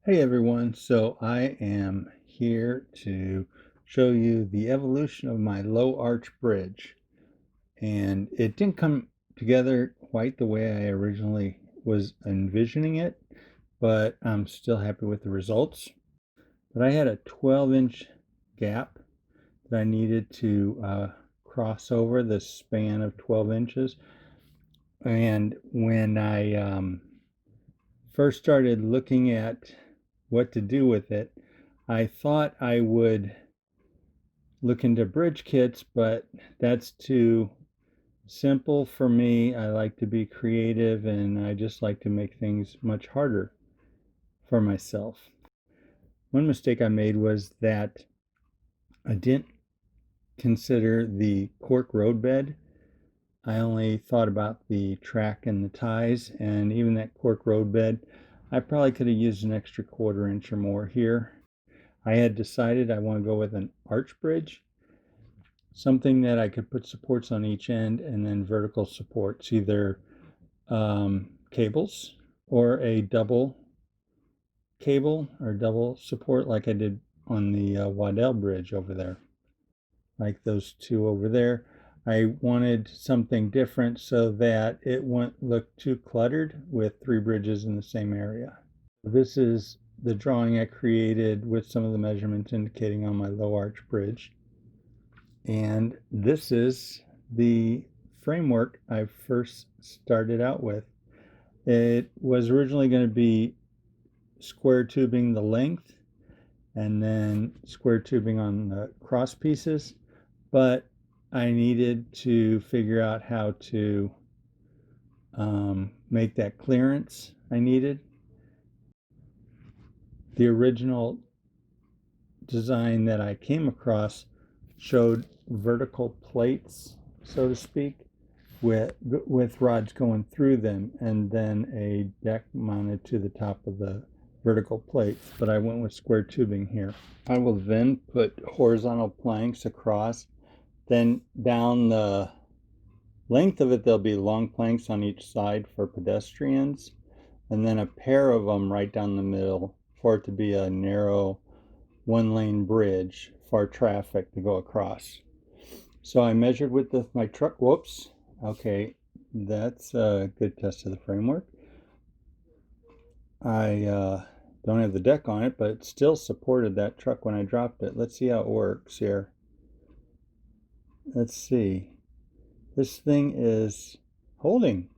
Hey everyone, so I am here to show you the evolution of my low arch bridge. And it didn't come together quite the way I originally was envisioning it, but I'm still happy with the results. But I had a 12-inch gap that I needed to cross over the span of 12 inches. And when I first started looking at what to do with it, I thought I would look into bridge kits, but that's too simple for me. I like to be creative and I just like to make things much harder for myself. One mistake I made was that I didn't consider the cork roadbed. I only thought about the track and the ties, and even that cork roadbed, I probably could have used an extra 1/4 inch or more here. I had decided I want to go with an arch bridge, something that I could put supports on each end and then vertical supports, either cables or a double cable or double support like I did on the Waddell bridge over there, like those two over there. I wanted something different so that it wouldn't look too cluttered with 3 bridges in the same area. This is the drawing I created with some of the measurements indicating on my low arch bridge. And this is the framework I first started out with. It was originally going to be square tubing the length and then square tubing on the cross pieces, but I needed to figure out how to make that clearance I needed. The original design that I came across showed vertical plates, so to speak, with rods going through them and then a deck mounted to the top of the vertical plates, but I went with square tubing here. I will then put horizontal planks across, then down the length of it there'll be long planks on each side for pedestrians, and then a pair of them right down the middle for it to be a narrow 1-lane bridge for traffic to go across. So I measured with my truck. Whoops. Okay, that's a good test of the framework. I don't have the deck on it, but it still supported that truck when I dropped it. Let's see how it works here. Let's see. This thing is holding.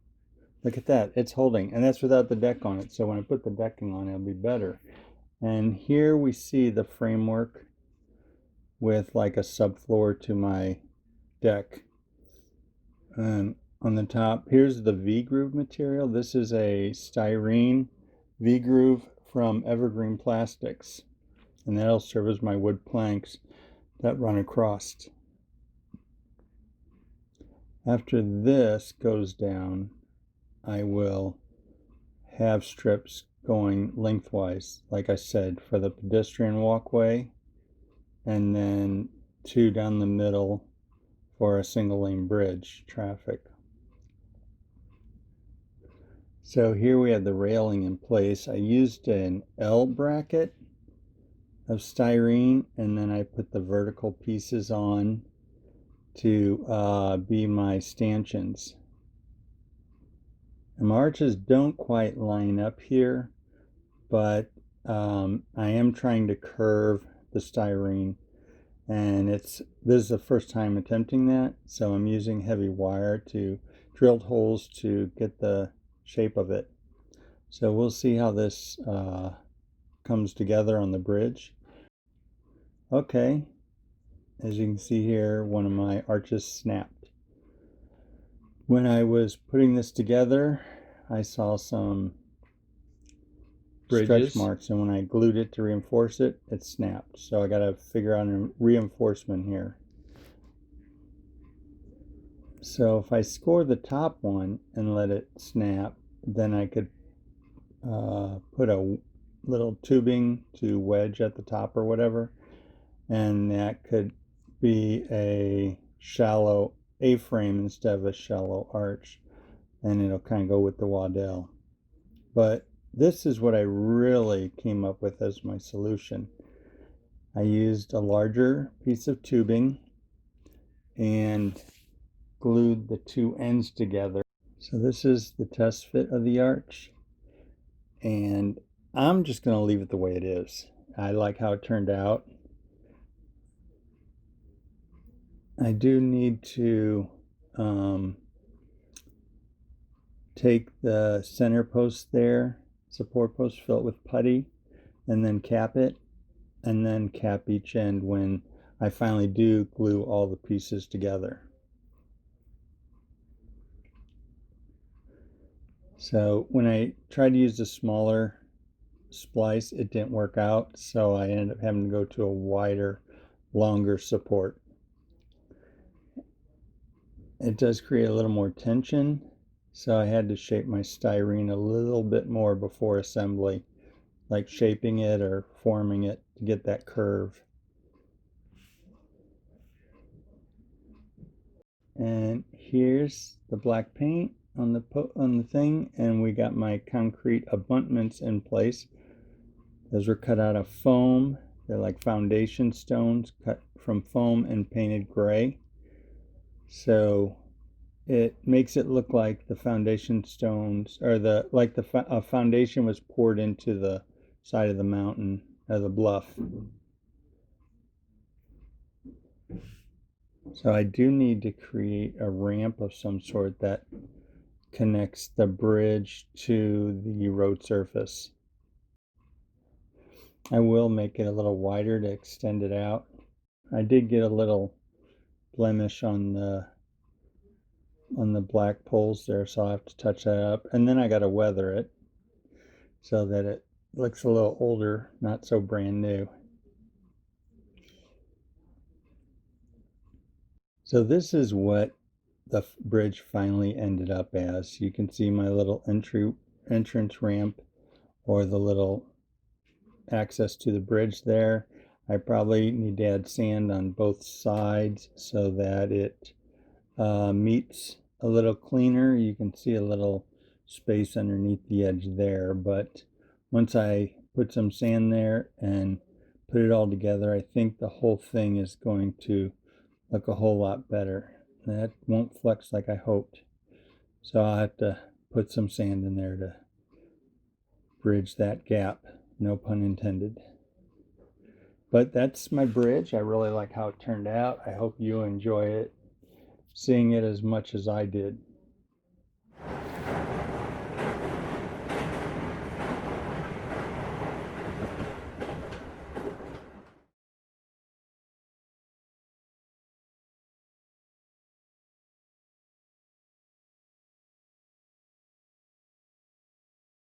Look at that. It's holding. And that's without the deck on it. So when I put the decking on, it'll be better. And here we see the framework with like a subfloor to my deck. And on the top, here's the V-groove material. This is a styrene V-groove from Evergreen Plastics. And that'll serve as my wood planks that run across. After this goes down, I will have strips going lengthwise, like I said, for the pedestrian walkway, and then 2 down the middle for a single lane bridge traffic. So here we have the railing in place. I used an L bracket of styrene, and then I put the vertical pieces on to be my stanchions. And my arches don't quite line up here, but I am trying to curve the styrene, and this is the first time attempting that, so I'm using heavy wire to drilled holes to get the shape of it. So we'll see how this comes together on the bridge. Okay, as you can see here, one of my arches snapped. When I was putting this together, I saw some stretch marks, and when I glued it to reinforce it, it snapped. So I got to figure out a reinforcement here. So if I score the top one and let it snap, then I could put a little tubing to wedge at the top or whatever, and that could be a shallow A-frame instead of a shallow arch, and it'll kind of go with the Waddell. But this is what I really came up with as my solution. I used a larger piece of tubing and glued the two ends together. So this is the test fit of the arch, and I'm just going to leave it the way it is. I like how it turned out. I do need to take the center post there, support post, fill it with putty, and then cap it, and then cap each end when I finally do glue all the pieces together. So when I tried to use a smaller splice, it didn't work out, so I ended up having to go to a wider, longer support. It does create a little more tension, so I had to shape my styrene a little bit more before assembly, like shaping it or forming it to get that curve. And here's the black paint on the thing, and we got my concrete abutments in place. Those were cut out of foam. They're like foundation stones cut from foam and painted gray. So it makes it look like the foundation stones, or a foundation was poured into the side of the mountain, or the bluff. So I do need to create a ramp of some sort that connects the bridge to the road surface. I will make it a little wider to extend it out. I did get a little blemish on the black poles there, so I have to touch that up, and then I got to weather it so that it looks a little older, not so brand new. So this is what the bridge finally ended up as. You can see my little entrance ramp, or the little access to the bridge there. I probably need to add sand on both sides so that it meets a little cleaner. You can see a little space underneath the edge there, but once I put some sand there and put it all together, I think the whole thing is going to look a whole lot better. That won't flex like I hoped, so I'll have to put some sand in there to bridge that gap, no pun intended. But that's my bridge. I really like how it turned out. I hope you enjoy it, seeing it as much as I did.